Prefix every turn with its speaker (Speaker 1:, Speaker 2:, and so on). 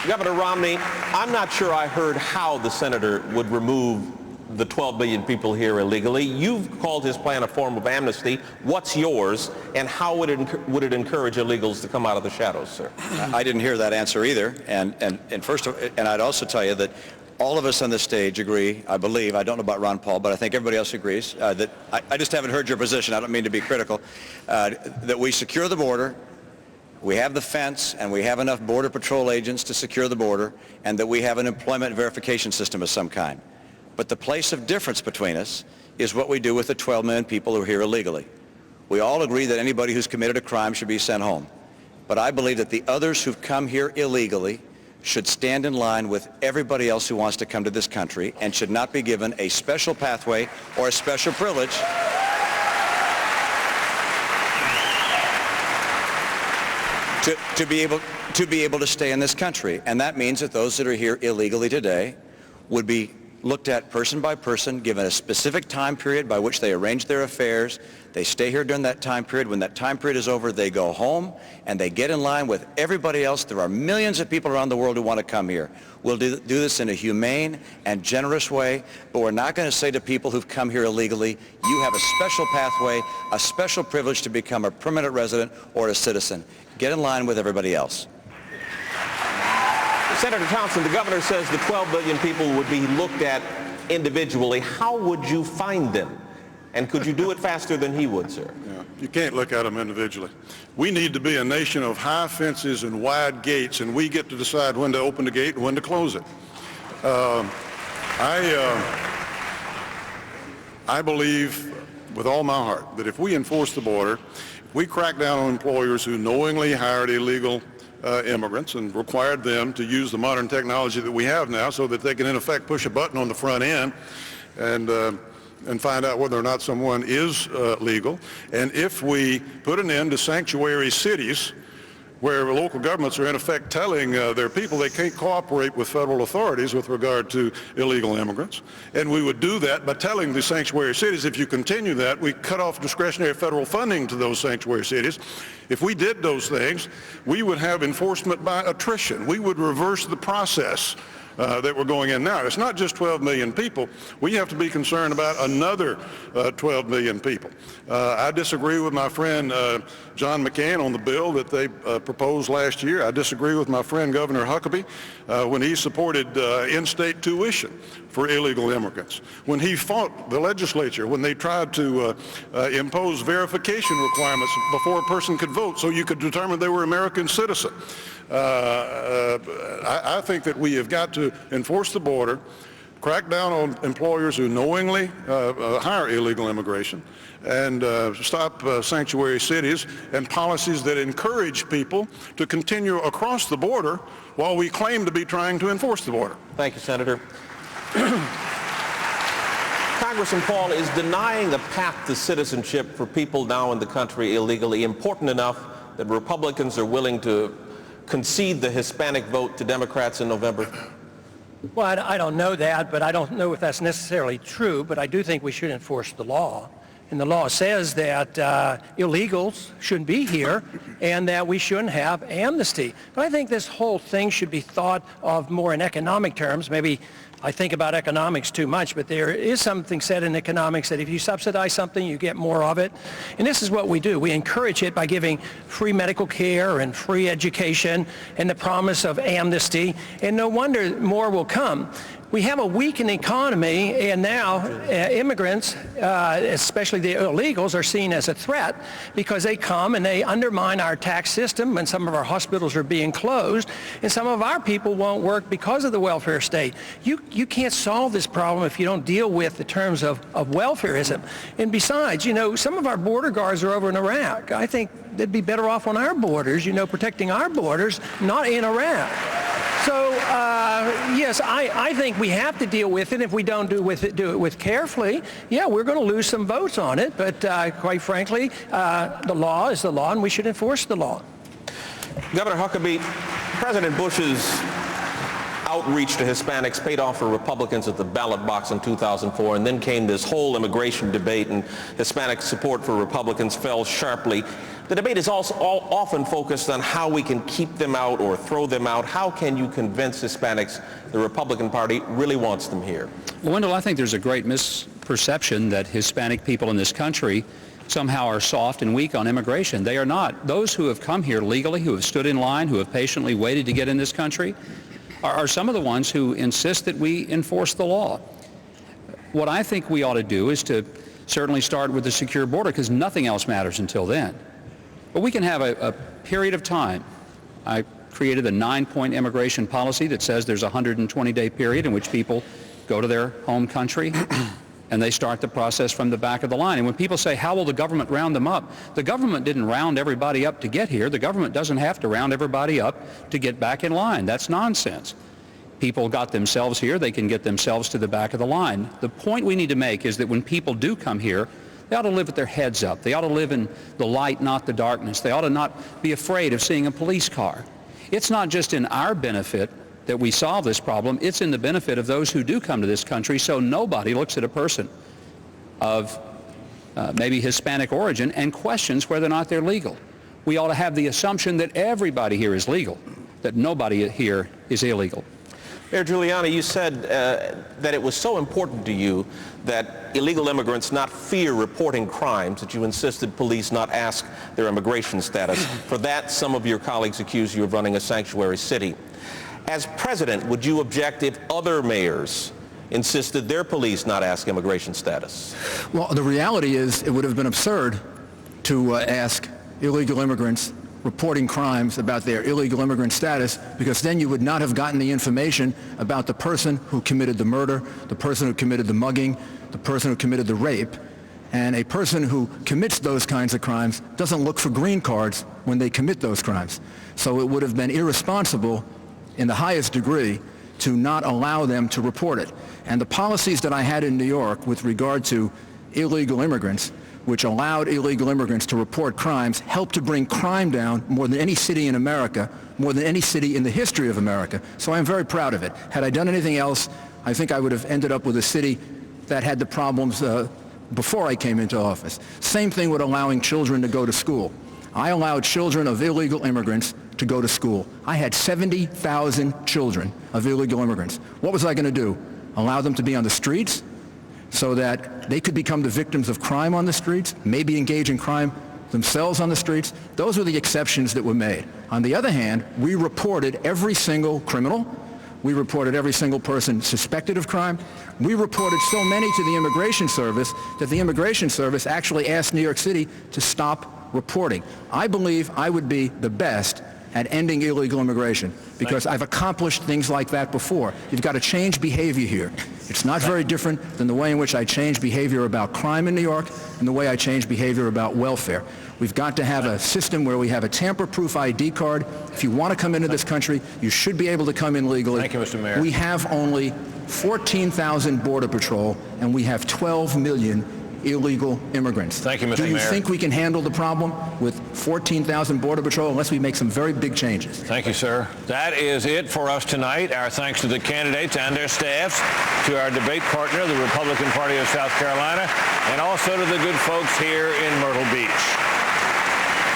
Speaker 1: Governor Romney, I'm not sure I heard how the senator would remove the 12 million people here illegally. You've called his plan a form of amnesty. What's yours, and how would it encourage illegals to come out of the shadows, sir?
Speaker 2: I didn't hear that answer either. And I'd also tell you that all of us on this stage agree, I believe, I don't know about Ron Paul, but I think everybody else agrees, that I just haven't heard your position. I don't mean to be critical, that we secure the border, we have the fence, and we have enough Border Patrol agents to secure the border, and that we have an employment verification system of some kind. But the place of difference between us is what we do with the 12 million people who are here illegally. We all agree that anybody who's committed a crime should be sent home. But I believe that the others who've come here illegally should stand in line with everybody else who wants to come to this country and should not be given a special pathway or a special privilege to be able to stay in this country. And that means that those that are here illegally today would be looked at person by person, given a specific time period by which they arrange their affairs. They stay here during that time period. When that time period is over, they go home and they get in line with everybody else. There are millions of people around the world who want to come here. We'll do this in a humane and generous way, but we're not going to say to people who've come here illegally, you have a special pathway, a special privilege to become a permanent resident or a citizen. Get in line with everybody else.
Speaker 1: Senator Thompson, the governor says the 12 million people would be looked at individually. How would you find them? And could you do it faster than he would, sir?
Speaker 3: Yeah, you can't look at them individually. We need to be a nation of high fences and wide gates, and we get to decide when to open the gate and when to close it. I believe with all my heart that if we enforce the border, if we crack down on employers who knowingly hired illegal immigrants and required them to use the modern technology that we have now so that they can in effect push a button on the front end and find out whether or not someone is legal. And if we put an end to sanctuary cities where local governments are in effect telling their people they can't cooperate with federal authorities with regard to illegal immigrants. And we would do that by telling the sanctuary cities, if you continue that, we cut off discretionary federal funding to those sanctuary cities. If we did those things, we would have enforcement by attrition. We would reverse the process that we're going in now. It's not just 12 million people. We have to be concerned about another 12 million people. I disagree with my friend John McCain on the bill that they proposed last year. I disagree with my friend Governor Huckabee when he supported in-state tuition for illegal immigrants. When he fought the legislature, when they tried to impose verification requirements before a person could vote so you could determine they were American citizen. I think that we have got to enforce the border, crack down on employers who knowingly hire illegal immigration, and stop sanctuary cities and policies that encourage people to continue across the border while we claim to be trying to enforce the border.
Speaker 1: Thank you, Senator. Congressman Paul, is denying the path to citizenship for people now in the country illegally important enough that Republicans are willing to concede the Hispanic vote to Democrats in November?
Speaker 4: Well, I don't know that, but I don't know if that's necessarily true, but I do think we should enforce the law. And the law says that illegals shouldn't be here and that we shouldn't have amnesty. But I think this whole thing should be thought of more in economic terms. Maybe I think about economics too much, but there is something said in economics that if you subsidize something, you get more of it. And this is what we do. We encourage it by giving free medical care and free education and the promise of amnesty. And no wonder more will come. We have a weakened economy, and now immigrants, especially the illegals, are seen as a threat because they come and they undermine our tax system, and some of our hospitals are being closed, and some of our people won't work because of the welfare state. You can't solve this problem if you don't deal with the terms of welfareism. And besides, you know, some of our border guards are over in Iraq. I think they'd be better off on our borders, you know, protecting our borders, not in Iraq. So, yes, I think we have to deal with it. If we don't do it with carefully, yeah, we're going to lose some votes on it. But quite frankly, the law is the law, and we should enforce the law.
Speaker 1: Governor Huckabee, President Bush's outreach to Hispanics paid off for Republicans at the ballot box in 2004, and then came this whole immigration debate, and Hispanic support for Republicans fell sharply. The debate is also often focused on how we can keep them out or throw them out. How can you convince Hispanics the Republican Party really wants them here?
Speaker 5: Well, Wendell, I think there's a great misperception that Hispanic people in this country somehow are soft and weak on immigration. They are not. Those who have come here legally, who have stood in line, who have patiently waited to get in this country, are some of the ones who insist that we enforce the law. What I think we ought to do is to certainly start with the secure border, because nothing else matters until then. But we can have a period of time. I created a 9-point immigration policy that says there's a 120-day period in which people go to their home country and they start the process from the back of the line. And when people say, how will the government round them up? The government didn't round everybody up to get here. The government doesn't have to round everybody up to get back in line. That's nonsense. People got themselves here. They can get themselves to the back of the line. The point we need to make is that when people do come here, they ought to live with their heads up. They ought to live in the light, not the darkness. They ought to not be afraid of seeing a police car. It's not just in our benefit that we solve this problem. It's in the benefit of those who do come to this country, so nobody looks at a person of maybe Hispanic origin and questions whether or not they're legal. We ought to have the assumption that everybody here is legal, that nobody here is illegal.
Speaker 1: Mayor Giuliani, you said that it was so important to you that illegal immigrants not fear reporting crimes, that you insisted police not ask their immigration status. For that, some of your colleagues accuse you of running a sanctuary city. As president, would you object if other mayors insisted their police not ask immigration status?
Speaker 6: Well, the reality is it would have been absurd to ask illegal immigrants reporting crimes about their illegal immigrant status, because then you would not have gotten the information about the person who committed the murder, the person who committed the mugging, the person who committed the rape. And a person who commits those kinds of crimes doesn't look for green cards when they commit those crimes. So it would have been irresponsible in the highest degree to not allow them to report it. And the policies that I had in New York with regard to illegal immigrants, which allowed illegal immigrants to report crimes, helped to bring crime down more than any city in America, more than any city in the history of America. So I'm very proud of it. Had I done anything else, I think I would have ended up with a city that had the problems before I came into office. Same thing with allowing children to go to school. I allowed children of illegal immigrants to go to school. I had 70,000 children of illegal immigrants. What was I going to do? Allow them to be on the streets so that they could become the victims of crime on the streets, maybe engage in crime themselves on the streets? Those were the exceptions that were made. On the other hand, we reported every single criminal. We reported every single person suspected of crime. We reported so many to the Immigration Service that the Immigration Service actually asked New York City to stop reporting. I believe I would be the best at ending illegal immigration because I've accomplished things like that before. You've got to change behavior here. It's not very different than the way in which I changed behavior about crime in New York and the way I changed behavior about welfare. We've got to have a system where we have a tamper-proof ID card. If you want to come into this country, you should be able to come in legally.
Speaker 7: Thank you, Mr. Mayor.
Speaker 6: We have only 14,000 Border Patrol, and we have 12 million illegal immigrants.
Speaker 7: Thank you, Mr.
Speaker 6: Do you
Speaker 7: Mayor.
Speaker 6: think we can handle the problem with 14,000 Border Patrol unless we make some very big changes?
Speaker 7: Thank you, sir. That is it for us tonight. Our thanks to the candidates and their staffs, to our debate partner, the Republican Party of South Carolina, and also to the good folks here in Myrtle Beach.